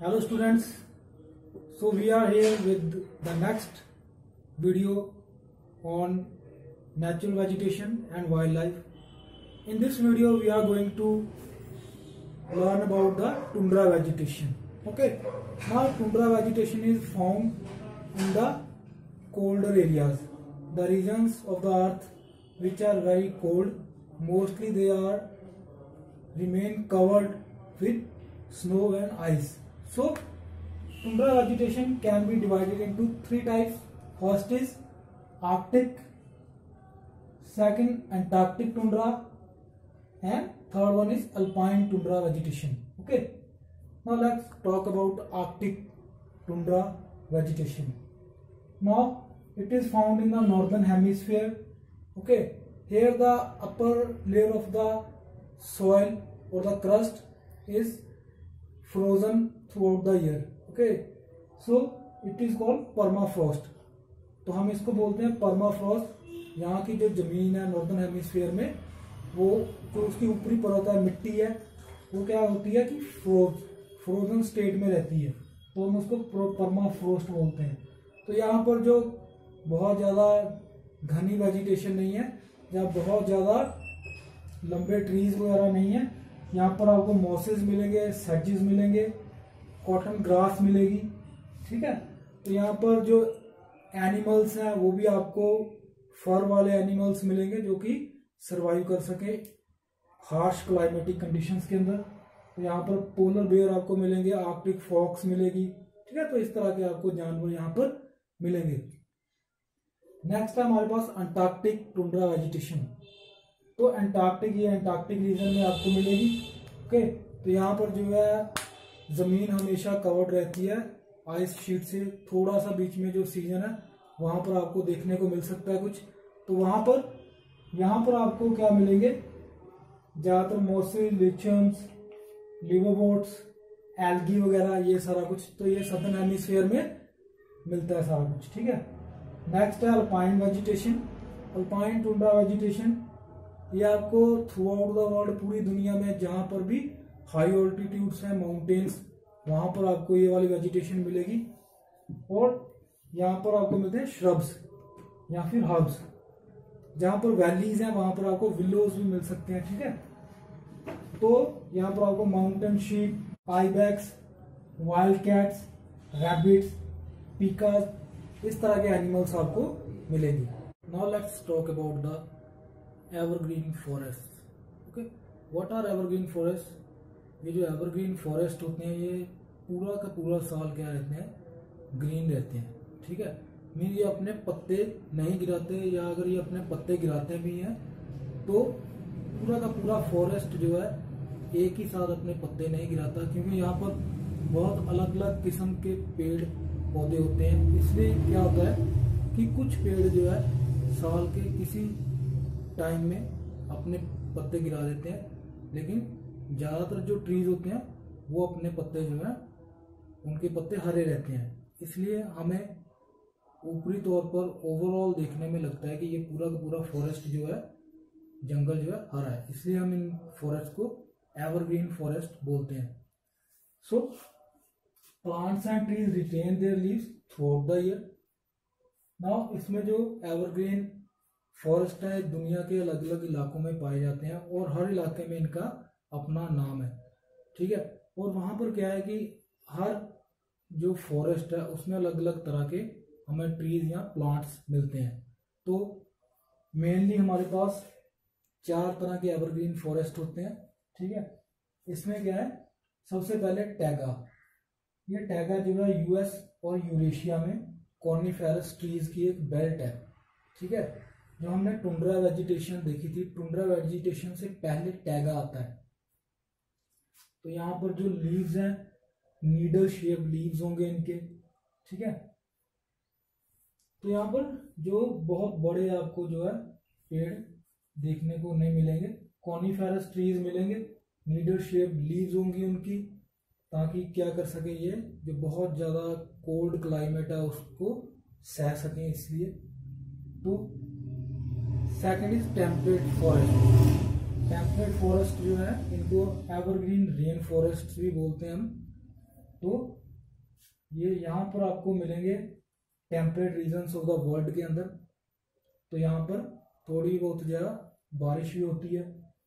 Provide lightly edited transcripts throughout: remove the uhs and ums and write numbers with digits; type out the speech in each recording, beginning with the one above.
Hello students, so we are here with the next video on natural vegetation and wildlife. In this video we are going to learn about the tundra vegetation. Okay, now tundra vegetation is found in the colder areas, the regions of the earth which are very cold. Mostly they are remain covered with snow and ice. So tundra vegetation can be divided into three types. First is Arctic, second Antarctic tundra, and third one is alpine tundra vegetation. Okay, now let's talk about Arctic tundra vegetation. Now it is found in the northern hemisphere. Okay, here the upper layer of the soil or the crust is frozen throughout the year. Okay, so it is called permafrost. तो हम इसको बोलते हैं permafrost. यहाँ की जो जमीन है नॉर्दर्न हेमिस्फीयर में, वो जो उसकी ऊपरी परत है, मिट्टी है, वो क्या होती है कि फ्रोजन स्टेट में रहती है, तो हम उसको परमाफ्रॉस्ट बोलते हैं. तो यहाँ पर जो बहुत ज़्यादा घनी वेजिटेशन नहीं है, जहाँ बहुत ज़्यादा लंबे ट्रीज वगैरह नहीं है, यहाँ पर आपको मॉसेस मिलेंगे, सेजेस मिलेंगे, कॉटन ग्रास मिलेगी. ठीक है, तो यहाँ पर जो एनिमल्स हैं वो भी आपको फर वाले एनिमल्स मिलेंगे जो कि सरवाइव कर सके हार्श क्लाइमेटिक कंडीशंस के अंदर. तो यहाँ पर पोलर बेयर आपको मिलेंगे, आर्कटिक फॉक्स मिलेगी. ठीक है, तो इस तरह के आपको जानवर यहाँ पर मिलेंगे. नेक्स्ट है हमारे पास अंटार्कटिक टुंड्रा वेजिटेशन. तो अंटार्कटिक, ये अंटार्कटिक रीजन में आपको मिलेगी. ओके, तो यहाँ पर जो है जमीन हमेशा कवर्ड रहती है आइस शीट से. थोड़ा सा बीच में जो सीजन है वहां पर आपको देखने को मिल सकता है कुछ. तो वहां पर यहाँ पर आपको क्या मिलेंगे, ज्यादातर मॉसेस, लिचन्स, लिवरबोट्स, एल्गी वगैरह, ये सारा कुछ. तो ये सदर्न हेमिस्फीयर में मिलता है सारा कुछ. ठीक है, नेक्स्ट है alpine vegetation. Alpine tundra vegetation ये आपको थ्रू आउट द वर्ल्ड, पूरी दुनिया में जहां पर भी हाई ऑल्टीट्यूड्स हैं, माउंटेन्स, वहां पर आपको ये वाली वेजिटेशन मिलेगी. और यहाँ पर आपको मिलते हैं श्रब्स या फिर हर्ब्स. जहां पर वैलीज हैं वहां पर आपको विलोज भी मिल सकते हैं. ठीक है, तो यहाँ पर आपको mountain sheep, ibex, wild cats, rabbits, pikas, इस तरह के एनिमल्स आपको मिलेंगे. Now let's talk about the evergreen forest. Okay, what are evergreen forest? ये जो एवरग्रीन फॉरेस्ट होते हैं ये पूरा का पूरा साल क्या रहते हैं, ग्रीन रहते हैं. ठीक है, मीन ये अपने पत्ते नहीं गिराते, या अगर ये अपने पत्ते गिराते भी हैं तो पूरा का पूरा फॉरेस्ट जो है एक ही साथ अपने पत्ते नहीं गिराता, क्योंकि यहाँ पर बहुत अलग अलग किस्म के पेड़ पौधे होते हैं. इसलिए क्या होता है कि कुछ पेड़ जो है साल के किसी टाइम में अपने पत्ते गिरा देते हैं, लेकिन ज्यादातर जो ट्रीज होते हैं वो अपने पत्ते जो है उनके पत्ते हरे रहते हैं. इसलिए हमें ऊपरी तौर पर ओवरऑल देखने में लगता है कि ये पूरा का पूरा फॉरेस्ट जो है, जंगल जो है हरा है. इसलिए हम इन फॉरेस्ट को एवरग्रीन फॉरेस्ट बोलते हैं. So plants and trees retain their leaves throughout the year. Now इसमें जो एवरग्रीन फॉरेस्ट है दुनिया के अलग अलग इलाकों में पाए जाते हैं, और हर इलाके में इनका अपना नाम है. ठीक है, और वहां पर क्या है कि हर जो फॉरेस्ट है उसमें अलग अलग तरह के हमें ट्रीज या प्लांट्स मिलते हैं. तो मेनली हमारे पास 4 तरह के एवरग्रीन फॉरेस्ट होते हैं. ठीक है, इसमें क्या है, सबसे पहले टैगा. ये टैगा जो है यूएस और यूरेशिया में कॉर्निफेरस ट्रीज की एक बेल्ट है. ठीक है, जो हमने टुंड्रा वेजिटेशन देखी थी, टुंड्रा वेजिटेशन से पहले टैगा आता है. तो यहाँ पर जो लीव्स हैं, नीडल शेप लीव्स होंगे इनके. ठीक है, तो यहाँ पर जो बहुत बड़े आपको जो है पेड़ देखने को नहीं मिलेंगे, कॉनिफेरस ट्रीज मिलेंगे, नीडल शेप लीव्स होंगी उनकी, ताकि क्या कर सके ये जो बहुत ज्यादा कोल्ड क्लाइमेट है उसको सह सकें. इसलिए तो second is temperate forest. Temperate forest जो है इनको एवरग्रीन रेन फॉरेस्ट भी बोलते हैं हम. तो ये यहाँ पर आपको मिलेंगे temperate regions of the world के अंदर। तो यहाँ पर थोड़ी बहुत ज़्यादा बारिश भी होती है,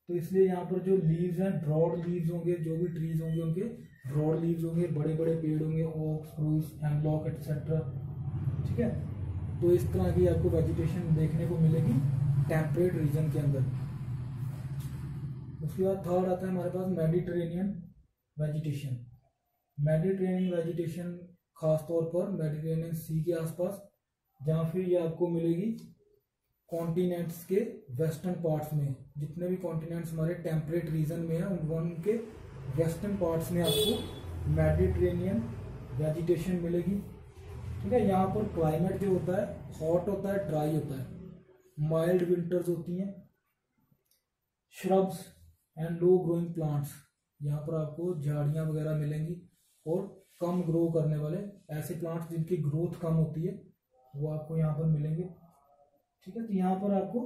तो इसलिए यहाँ पर जो लीव्स हैं ब्रॉड लीव्स होंगे, जो भी ट्रीज होंगे उनके ब्रॉड लीव्स होंगे, बड़े बड़े पेड़ होंगे, ओक, स्प्रूस, हेमलॉक एटसेट्रा। ठीक है, तो इस तरह की आपको वेजिटेशन देखने को मिलेगी टेम्परेट रीजन के अंदर। उसके बाद थर्ड आता है हमारे पास मेडिटेरेनियन वेजिटेशन। मेडिटेरेनियन वेजिटेशन खासतौर पर मेडिटेरेनियन सी के आसपास, जहाँ फिर ये आपको मिलेगी कॉन्टिनेंट्स के वेस्टर्न पार्ट्स में। जितने भी कॉन्टिनेंट्स हमारे टेम्परेट रीजन में है उनके वेस्टर्न पार्ट्स में आपको मेडिटेरेनियन वेजिटेशन मिलेगी। ठीक है, यहाँ पर क्लाइमेट जो होता है हॉट होता है, ड्राई होता है, माइल्ड विंटर्स होती हैं। Shrubs and low growing plants, यहाँ पर आपको झाड़ियाँ वगैरह मिलेंगी, और कम ग्रो करने वाले ऐसे प्लांट्स जिनकी ग्रोथ कम होती है वो आपको यहाँ पर मिलेंगे। ठीक है, तो यहाँ पर आपको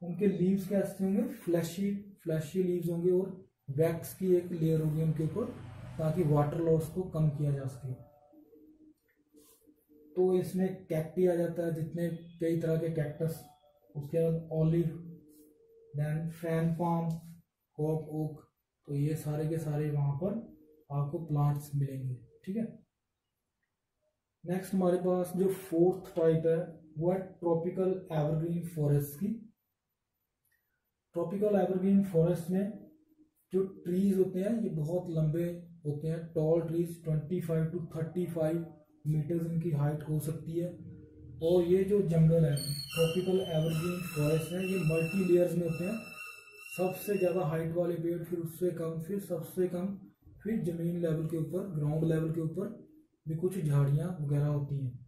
उनके लीव्स कैसे होंगे, फ्लैशी लीव्स होंगे, और वैक्स की एक लेयर होगी उनके ऊपर, ताकि वाटर लॉस को कम किया जा सके। तो इसमें कैक्टी आ जाता है, जितने कई तरह के कैक्टस, उसके बाद ऑलिव, देन फैन पाम, हॉक ओक, तो ये सारे के सारे वहां पर आपको प्लांट्स मिलेंगे। ठीक है, नेक्स्ट हमारे पास जो फोर्थ टाइप है वो है ट्रॉपिकल एवरग्रीन फॉरेस्ट की। ट्रॉपिकल एवरग्रीन फॉरेस्ट में जो ट्रीज होते हैं ये बहुत लंबे होते हैं, टॉल ट्रीज 25 to 35 मीटर्स इनकी हाइट हो सकती है। और ये जो जंगल है ट्रॉपिकल एवरग्रीन फॉरेस्ट है, ये मल्टी लेयर्स में होते हैं। सबसे ज़्यादा हाइट वाले पेड़, फिर उससे कम, फिर सबसे कम, फिर जमीन लेवल के ऊपर, ग्राउंड लेवल के ऊपर भी कुछ झाड़ियाँ वगैरह होती हैं।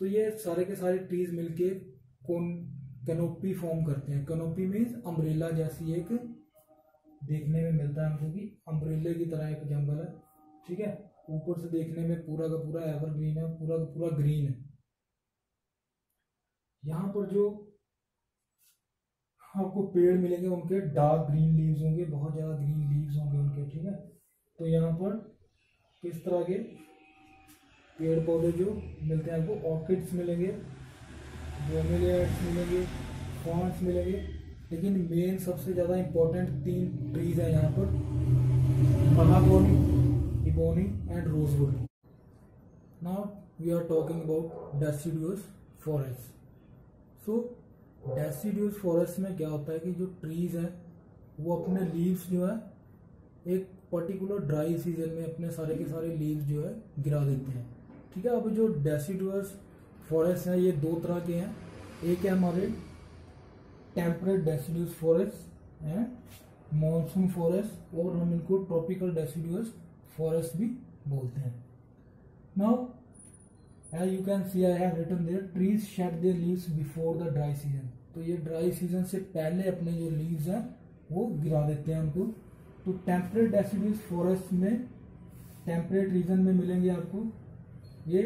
तो ये सारे के सारे ट्रीज मिलके कैनोपी फॉर्म करते हैं। कैनोपी मीन्स अम्ब्रेला जैसी एक देखने में मिलता है हमको कि अम्ब्रेले की तरह एक जंगल है। ठीक है, ऊपर से देखने में पूरा का पूरा एवरग्रीन है, पूरा का पूरा ग्रीन है। यहाँ पर जो आपको पेड़ मिलेंगे उनके डार्क ग्रीन लीव्स होंगे, बहुत ज़्यादा ग्रीन लीव्स होंगे उनके। ठीक है, तो यहाँ पर किस तरह के पेड़ पौधे जो मिलते हैं आपको, ऑर्किड्स मिलेंगे, ब्रोमेलियाड्स मिलेंगे, फॉर्न्स मिलेंगे, लेकिन मेन सबसे ज़्यादा इंपॉर्टेंट 3 ट्रीज हैं यहाँ पर, mahogany, ebony and rosewood. Now we are talking about deciduous forest. So deciduous forest में क्या होता है कि जो ट्रीज हैं वो अपने लीव्स जो है एक पर्टिकुलर ड्राई सीजन में अपने सारे के सारे लीव्स जो है गिरा देते हैं। ठीक है, अब जो डेसिडुअस फॉरेस्ट है ये 2 तरह के हैं। एक है हमारे temperate deciduous forest and monsoon forest, और हम इनको ट्रॉपिकल डेसिडुअस फॉरेस्ट भी बोलते हैं। Now as you can see I have written there, trees shed their leaves before the dry season। तो ये ड्राई सीजन से पहले अपने जो लीव्स हैं वो गिरा देते हैं उनको। तो टेम्परेट डेसिडुअस फॉरेस्ट में टेम्परेट रीजन में मिलेंगे आपको ये,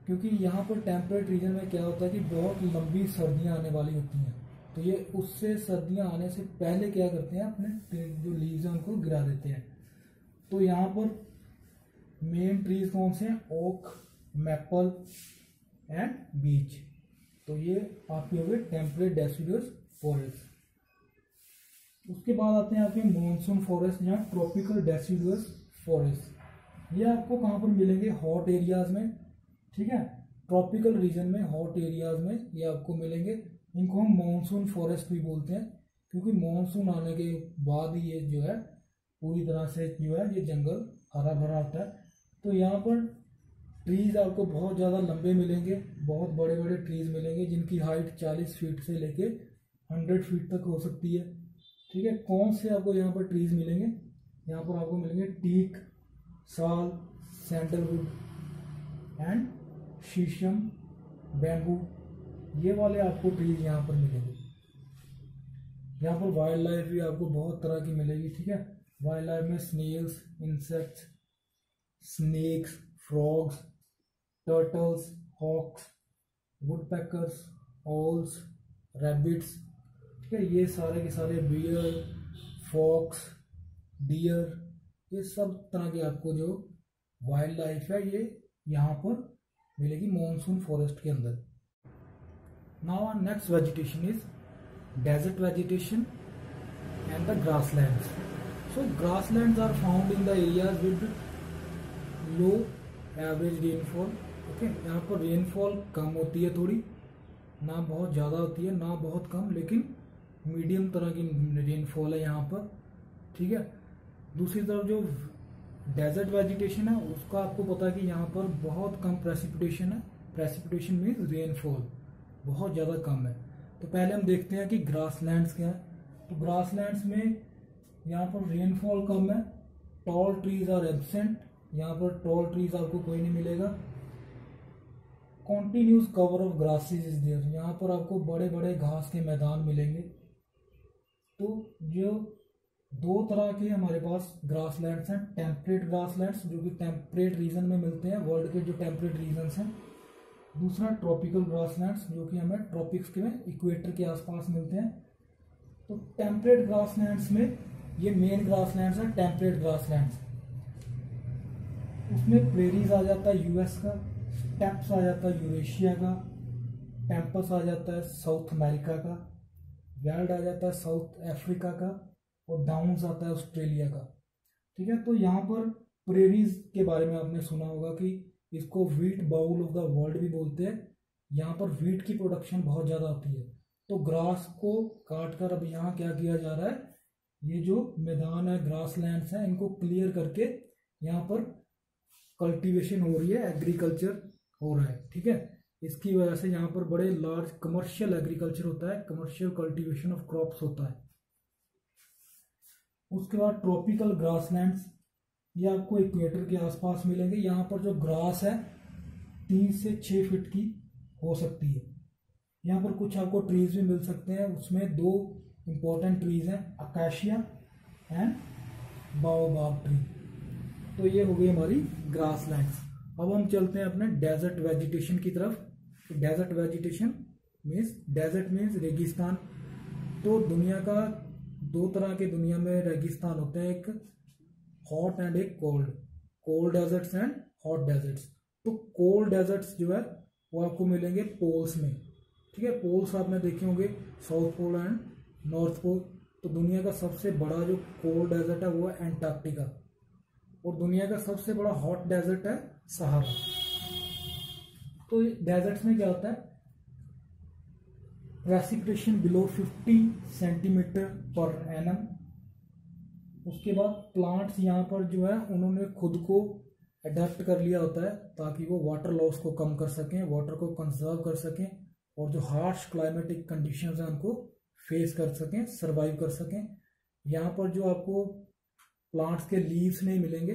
क्योंकि यहाँ पर टेम्परेट रीजन में क्या होता है कि बहुत लंबी सर्दियाँ आने वाली होती हैं, तो ये उससे सर्दियाँ आने से पहले क्या करते हैं, अपने जो लीव्स हैं उनको गिरा देते हैं। तो यहाँ पर मेन ट्रीज कौन से हैं, ओक, मैपल एंड बीच। तो ये आपके हो गए टेम्परेट डेसिडुअस फॉरेस्ट। उसके बाद आते हैं आपके मॉनसून फॉरेस्ट या ट्रॉपिकल डेसिडुअस फॉरेस्ट। ये आपको कहाँ पर मिलेंगे, हॉट एरियाज में। ठीक है, ट्रॉपिकल रीजन में, हॉट एरियाज में ये आपको मिलेंगे। इनको हम मॉनसून फॉरेस्ट भी बोलते हैं, क्योंकि मॉनसून आने के बाद ही ये जो है पूरी तरह से जो है ये जंगल हरा भरा होता है। तो यहाँ पर ट्रीज आपको बहुत ज़्यादा लंबे मिलेंगे, बहुत बड़े बड़े ट्रीज मिलेंगे जिनकी हाइट 40 फीट से लेके 100 फीट तक हो सकती है। ठीक है, कौन से आपको यहाँ पर ट्रीज मिलेंगे, यहाँ पर आपको मिलेंगे टीक, साल, सैंडलवुड एंड शीशम, बैम्बू, ये वाले आपको ट्रीज यहाँ पर मिलेंगे। यहाँ पर वाइल्ड लाइफ भी आपको बहुत तरह की मिलेगी। ठीक है, वाइल्ड लाइफ में snails, insects, snakes, frogs, turtles, hawks, woodpeckers, owls, rabbits. ठीक है, ये सारे के सारे बियर, फॉक्स, डियर, ये सब तरह के आपको जो वाइल्ड लाइफ है, ये यहाँ पर मिलेगी मॉनसून फॉरेस्ट के अंदर। Now our next vegetation is desert vegetation and the grasslands. So grasslands are found in the areas with low average rainfall. Okay, यहाँ पर रेनफॉल कम होती है थोड़ी, ना बहुत ज़्यादा होती है ना बहुत कम, लेकिन मीडियम तरह की रेनफॉल है यहाँ पर। ठीक है, दूसरी तरफ जो डेजर्ट वेजिटेशन है उसका आपको पता है कि यहाँ पर बहुत कम प्रेसिपिटेशन है। प्रेसिपिटेशन मीन्स रेनफॉल बहुत ज़्यादा कम है। तो पहले हम देखते हैं कि ग्रासलैंड्स क्या है। तो ग्रासलैंड्स में यहाँ पर रेनफॉल कम है, टॉल ट्रीज आर एब्सेंट, यहाँ पर टॉल ट्रीज आपको कोई नहीं मिलेगा। Continuous cover of grasses is there, यहाँ पर आपको बड़े बड़े घास के मैदान मिलेंगे। तो जो दो तरह के हमारे पास ग्रासलैंड्स हैं, टेम्परेट ग्रासलैंड्स जो कि टेम्परेट रीजन में मिलते हैं, वर्ल्ड के जो टेम्परेट रीजन्स हैं। दूसरा ट्रॉपिकल ग्रासलैंड्स जो कि हमें ट्रॉपिक्स के में इक्वेटर के आसपास मिलते हैं। तो टेम्परेट ग्रासलैंड्स में ये मेन ग्रासलैंड्स हैं, टेम्परेट ग्रासलैंड्स। उसमें प्रेरीज आ जाता है यूएस का, स्टेप्स आ जाता है यूरेशिया का, टेम्पस आ जाता है साउथ अमेरिका का, वेल्ड आ जाता है साउथ अफ्रीका का, और डाउन्स आता है ऑस्ट्रेलिया का। ठीक है, तो यहाँ पर प्रेरीज के बारे में आपने सुना होगा कि इसको wheat bowl of the world भी बोलते हैं। यहाँ पर व्हीट की प्रोडक्शन बहुत ज़्यादा होती है। तो ग्रास को काट कर अब यहाँ क्या किया जा रहा है, ये जो मैदान है, ग्रासलैंड्स हैं, इनको क्लियर करके यहाँ पर कल्टीवेशन हो रही है, एग्रीकल्चर हो रहा है। ठीक है, इसकी वजह से यहाँ पर बड़े लार्ज कमर्शियल एग्रीकल्चर होता है, कमर्शियल कल्टीवेशन ऑफ क्रॉप्स होता है। उसके बाद ट्रॉपिकल ग्रासलैंड्स, ये आपको इक्वेटर के आसपास मिलेंगे। यहाँ पर जो ग्रास है 3 से 6 फीट की हो सकती है। यहाँ पर कुछ आपको ट्रीज भी मिल सकते हैं, उसमें 2 इंपॉर्टेंट ट्रीज हैं, अकाशिया एंड बाओबाब ट्री। तो ये हो गई हमारी ग्रासलैंड्स। अब हम चलते हैं अपने डेजर्ट वेजिटेशन की तरफ। Desert vegetation means, desert means रेगिस्तान। तो दुनिया का 2 तरह के दुनिया में रेगिस्तान होते हैं, एक हॉट एंड एक cold. Cold deserts and hot deserts. तो कोल्ड डेजर्ट्स जो है वो आपको मिलेंगे पोल्स में। ठीक है, पोल्स आपने देखे होंगे, south pole and north pole. तो दुनिया का सबसे बड़ा जो कोल्ड डेजर्ट है वो है एंटार्क्टिका, और दुनिया का सबसे बड़ा हॉट डेजर्ट है सहारा। तो डेजर्ट्स में क्या होता है, precipitation below 50 centimetre per annum. उसके बाद प्लांट्स यहाँ पर जो है उन्होंने खुद को अडेप्ट कर लिया होता है ताकि वो वाटर लॉस को कम कर सकें, वाटर को कंजर्व कर सकें, और जो हार्श क्लाइमेटिक कंडीशंस हैं उनको फेस कर सकें, सरवाइव कर सकें। यहाँ पर जो आपको प्लांट्स के लीव्स नहीं मिलेंगे,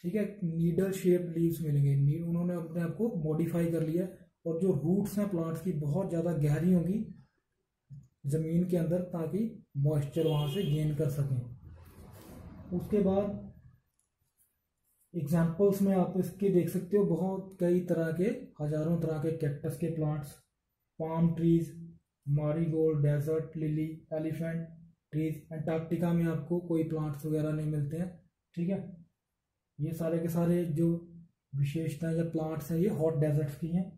ठीक है, नीडल शेप लीव्स मिलेंगे। उन्होंने अपने आप को मॉडिफाई कर लिया, और जो रूट्स हैं प्लांट्स की बहुत ज़्यादा गहरी होंगी ज़मीन के अंदर, ताकि मॉइस्चर वहाँ से गेन कर सकें। उसके बाद एग्जाम्पल्स में आप इसके देख सकते हो, बहुत कई तरह के, हजारों तरह के कैक्टस के plants, palm trees, marigold, desert lily, elephant trees. Antarctica में आपको कोई प्लांट्स वगैरह नहीं मिलते हैं। ठीक है, ये सारे के सारे जो विशेषताएं या प्लांट्स हैं ये हॉट डेजर्ट्स की हैं।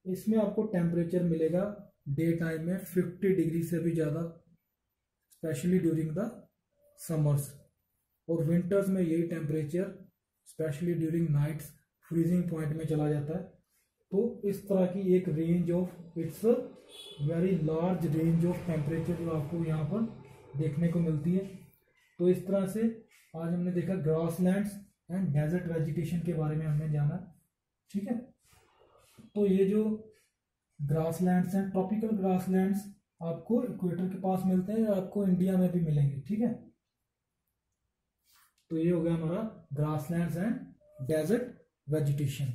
इसमें आपको टेम्परेचर मिलेगा डे टाइम में 50 डिग्री से भी ज़्यादा, स्पेशली ड्यूरिंग द समर्स, और विंटर्स में यही temperature especially during nights freezing point में चला जाता है। तो इस तरह की एक range of, it's very large range of temperature जो आपको यहाँ पर देखने को मिलती है। तो इस तरह से आज हमने देखा ग्रासलैंड्स एंड डेजर्ट वेजिटेशन के बारे में हमने जाना। ठीक है, तो ये जो ग्रासलैंड्स हैं, ट्रॉपिकल ग्रासलैंड्स आपको इक्वेटर के पास मिलते हैं, आपको इंडिया में भी मिलेंगे। ठीक है, तो ये हो गया हमारा ग्रासलैंड्स एंड डेजर्ट वेजिटेशन।